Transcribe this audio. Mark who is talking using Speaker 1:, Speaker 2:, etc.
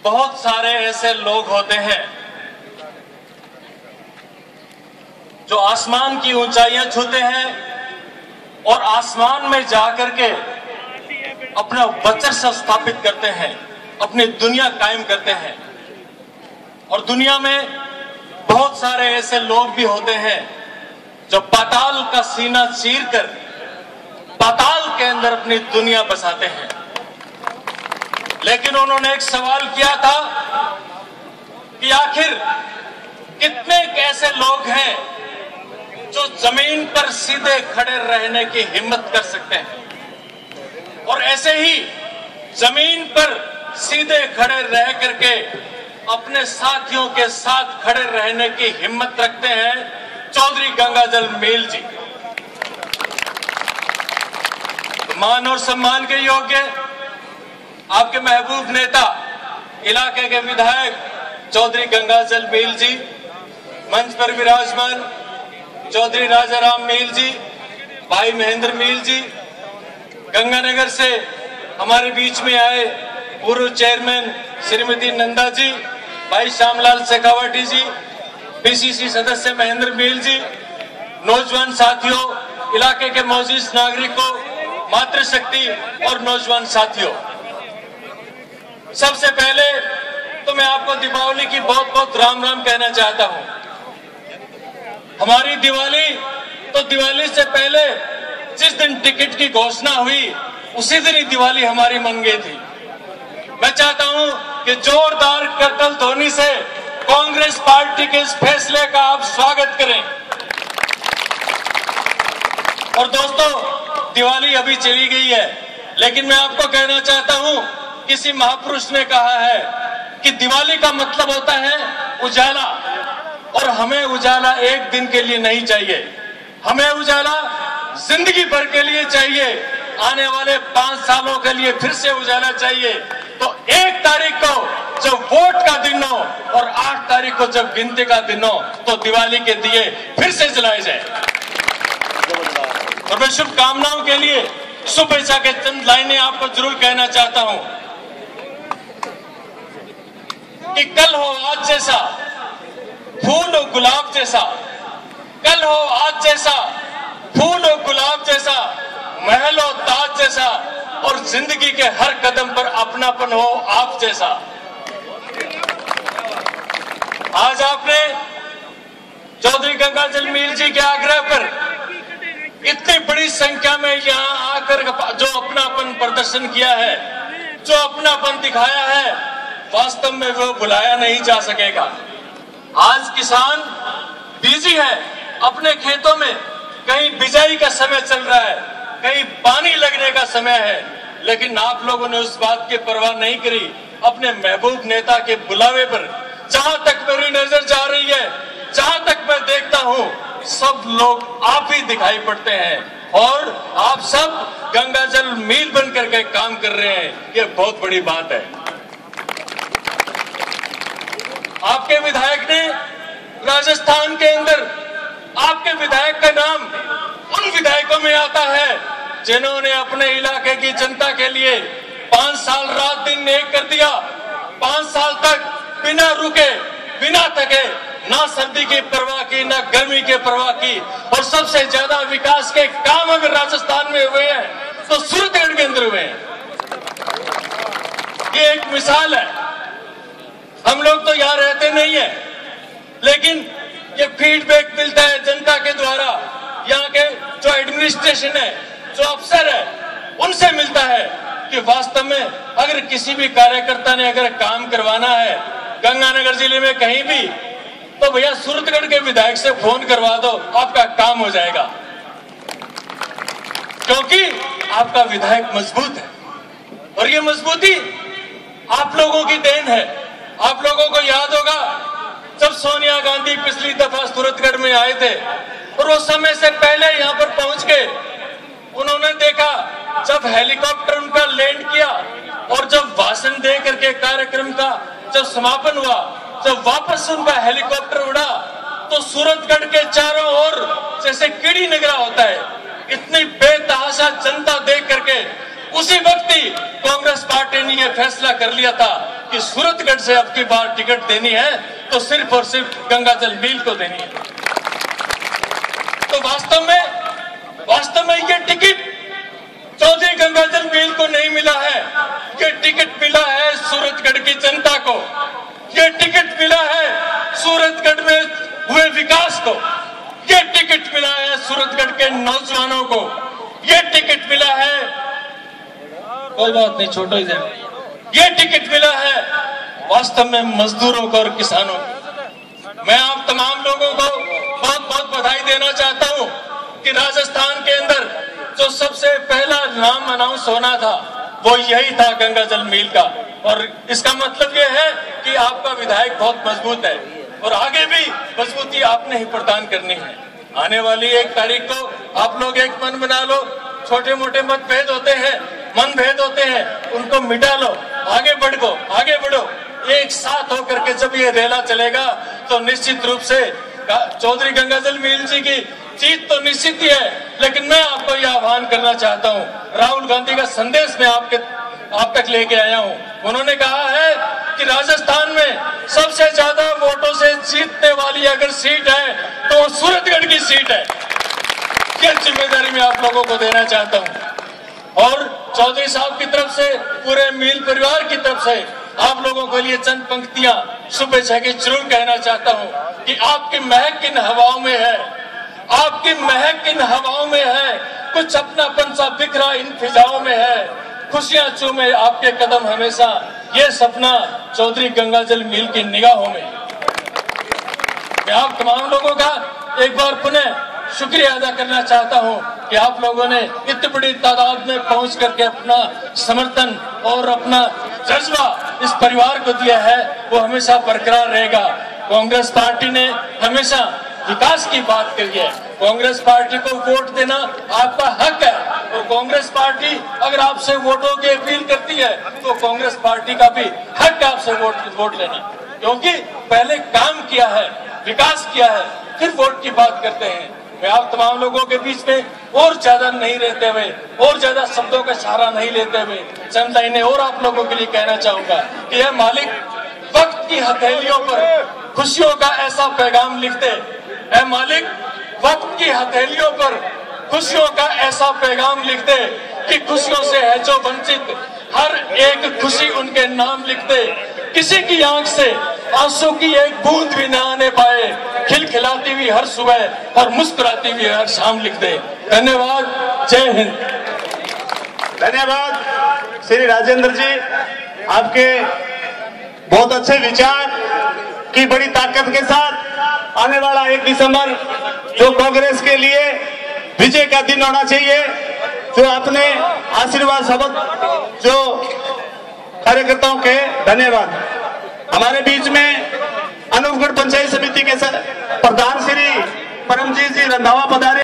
Speaker 1: बहुत सारे ऐसे लोग होते हैं जो आसमान की ऊंचाइयां छूते हैं और आसमान में जाकर के अपना वर्चस्व स्थापित करते हैं, अपनी दुनिया कायम करते हैं। और दुनिया में बहुत सारे ऐसे लोग भी होते हैं जो पाताल का सीना चीरकर पाताल के अंदर अपनी दुनिया बसाते हैं। लेकिन उन्होंने एक सवाल किया था कि आखिर कितने ऐसे लोग हैं जो जमीन पर सीधे खड़े रहने की हिम्मत कर सकते हैं, और ऐसे ही जमीन पर सीधे खड़े रह करके अपने साथियों के साथ खड़े रहने की हिम्मत रखते हैं चौधरी गंगाजल मील जी। मान और सम्मान के योग्य आपके महबूब नेता, इलाके के विधायक चौधरी गंगाजल मील जी, मंच पर विराजमान चौधरी राजाराम मील जी, भाई महेंद्र मील जी, गंगानगर से हमारे बीच में आए पूर्व चेयरमैन श्रीमती नंदा जी, भाई श्यामलाल शेखावटी जी, पीसीसी सदस्य महेंद्र मील जी, नौजवान साथियों, इलाके के मौजूद नागरिकों, मातृशक्ति और नौजवान साथियों, सबसे पहले तो मैं आपको दीपावली की बहुत बहुत राम राम कहना चाहता हूं। हमारी दिवाली तो दिवाली से पहले जिस दिन टिकट की घोषणा हुई उसी दिन ही दिवाली हमारी मन गई थी। मैं चाहता हूं कि जोरदार करतल ध्वनि से कांग्रेस पार्टी के इस फैसले का आप स्वागत करें। और दोस्तों, दिवाली अभी चली गई है, लेकिन मैं आपको कहना चाहता हूं, किसी महापुरुष ने कहा है कि दिवाली का मतलब होता है उजाला, और हमें उजाला एक दिन के लिए नहीं चाहिए, हमें उजाला जिंदगी भर के लिए चाहिए। आने वाले 5 सालों के लिए फिर से उजाला चाहिए। तो 1 तारीख को जब वोट का दिन हो और 8 तारीख को जब गिनती का दिन हो तो दिवाली के दिए फिर से जलाए जाए। और मैं शुभकामनाओं के लिए शुभेच्छा के चंद लाइनें आपको जरूर कहना चाहता हूं कि कल हो आज जैसा, फूल हो गुलाब जैसा, कल हो आज जैसा, फूल हो गुलाब जैसा, महल हो ताज जैसा, और जिंदगी के हर कदम पर अपनापन हो आप जैसा। आज आपने चौधरी गंगाजल मील जी के आग्रह पर इतनी बड़ी संख्या में यहां आकर जो अपनापन प्रदर्शन किया है, जो अपनापन दिखाया है, वास्तव में वो भुलाया नहीं जा सकेगा। आज किसान बिजी है अपने खेतों में, कहीं बिजाई का समय चल रहा है, कहीं पानी लगने का समय है, लेकिन आप लोगों ने उस बात की परवाह नहीं करी। अपने महबूब नेता के बुलावे पर, जहां तक मेरी नजर जा रही है, जहां तक मैं देखता हूं, सब लोग आप ही दिखाई पड़ते हैं और आप सब गंगाजल मील बन करके काम कर रहे हैं। ये बहुत बड़ी बात है। आपके विधायक ने राजस्थान के अंदर, आपके विधायक का नाम उन विधायकों में आता है जिन्होंने अपने इलाके की जनता के लिए 5 साल रात दिन एक कर दिया। 5 साल तक बिना रुके, बिना थके, ना सर्दी की परवाह की, ना गर्मी की परवाह की, और सबसे ज्यादा विकास के काम अगर राजस्थान में हुए हैं तो सूरतगढ़ के अंदर हुए हैं। ये एक मिसाल है। हम लोग तो यहाँ रहते नहीं है, लेकिन ये फीडबैक मिलता है जनता के द्वारा, यहाँ के जो एडमिनिस्ट्रेशन है, जो अफसर है, उनसे मिलता है कि वास्तव में अगर किसी भी कार्यकर्ता ने अगर काम करवाना है गंगानगर जिले में कहीं भी, तो भैया सूरतगढ़ के विधायक से फोन करवा दो, आपका काम हो जाएगा, क्योंकि आपका विधायक मजबूत है। और ये मजबूती आप लोगों की देन है। आप लोगों को याद होगा जब सोनिया गांधी पिछली दफा सूरतगढ़ में आए थे और वो समय से पहले यहाँ पर पहुंच गए, उन्होंने देखा जब हेलीकॉप्टर उनका लैंड किया और जब भाषण दे करके कार्यक्रम का जब समापन हुआ, जब वापस उनका हेलीकॉप्टर उड़ा, तो सूरतगढ़ के चारों ओर जैसे कीड़ी निगरा होता है, इतनी बेतहाशा जनता देख करके उसी वक्त ही कांग्रेस पार्टी ने यह फैसला कर लिया था कि सूरतगढ़ से अब की बार टिकट देनी है तो सिर्फ और सिर्फ गंगाजल मील को देनी है। तो वास्तव में ये टिकट चौधरी गंगाजल मील को नहीं मिला है, ये टिकट मिला है सूरतगढ़ की जनता को, ये टिकट मिला है सूरतगढ़ में हुए विकास को, ये टिकट मिला है सूरतगढ़ के नौजवानों को, ये टिकट मिला है, कोई बात नहीं छोटो ही जाए, ये टिकट मिला है वास्तव में मजदूरों को और किसानों को। मैं आप तमाम लोगों को बहुत बहुत बधाई देना चाहता हूं कि राजस्थान के अंदर जो सबसे पहला नाम अनाउंस होना था वो यही था गंगाजल मील का, और इसका मतलब ये है कि आपका विधायक बहुत मजबूत है और आगे भी मजबूती आपने ही प्रदान करनी है। आने वाली 1 तारीख को आप लोग एक मन बना लो, छोटे मोटे मतभेद होते हैं, मनभेद होते हैं, उनको मिटा लो, आगे बढ़ो। एक साथ होकर के जब ये रेला चलेगा तो निश्चित रूप से चौधरी गंगाजल मील जी की जीत तो निश्चित ही है। लेकिन मैं आपको यह आह्वान करना चाहता हूं, राहुल गांधी का संदेश मैं आप तक लेके आया हूं। उन्होंने कहा है कि राजस्थान में सबसे ज्यादा वोटों से जीतने वाली अगर सीट है तो वो सूरतगढ़ की सीट है। यह जिम्मेदारी मैं आप लोगों को देना चाहता हूं और चौधरी साहब की तरफ से, पूरे मील परिवार की तरफ से आप लोगों के लिए चंद पंक्तियां शुभेच्छा की जरूर कहना चाहता हूं कि आपकी महक इन हवाओं में है, आपकी महक इन हवाओं में है, कुछ अपनापन सा बिखरा इन फिजाओं में है, खुशियां चूमे आपके कदम हमेशा, ये सपना चौधरी गंगाजल मील की निगाहों में। मैं आप तमाम लोगों का एक बार पुनः शुक्रिया अदा करना चाहता हूं कि आप लोगों ने इतनी बड़ी तादाद में पहुंच करके अपना समर्थन और अपना जज्बा इस परिवार को दिया है, वो हमेशा बरकरार रहेगा। कांग्रेस पार्टी ने हमेशा विकास की बात करी है, कांग्रेस पार्टी को वोट देना आपका हक है और कांग्रेस पार्टी अगर आपसे वोटों की अपील करती है तो कांग्रेस पार्टी का भी हक है आपसे वोट लेना, क्योंकि पहले काम किया है, विकास किया है, फिर वोट की बात करते हैं। मैं आप तमाम लोगों के बीच में और ज्यादा नहीं रहते हुए, और ज्यादा शब्दों का सहारा नहीं लेते हुए चंद लाइनें और आप लोगों के लिए कहना चाहूंगा कि यह मालिक वक्त की हथेलियों पर खुशियों का ऐसा पैगाम लिख दे, ऐ मालिक वक्त की हथेलियों पर खुशियों का ऐसा पैगाम लिख दे कि खुशियों से है जो वंचित, हर एक खुशी उनके नाम लिख दे, किसी की आंख से आंसू की एक बूंद भी न आने पाए, खिलखिलाती हुई हर सुबह और मुस्कुराती हुई हर शाम लिख दे। धन्यवाद, जय हिंद।
Speaker 2: धन्यवाद श्री राजेंद्र जी, आपके बहुत अच्छे विचार की बड़ी ताकत के साथ आने वाला 1 दिसंबर जो कांग्रेस के लिए विजय का दिन होना चाहिए, जो अपने आशीर्वाद शब्द जो कार्यकर्ताओं के, धन्यवाद। हमारे बीच में अनूपगढ़ पंचायत समिति के प्रधान श्री परमजीत जी रंधावा पधारे।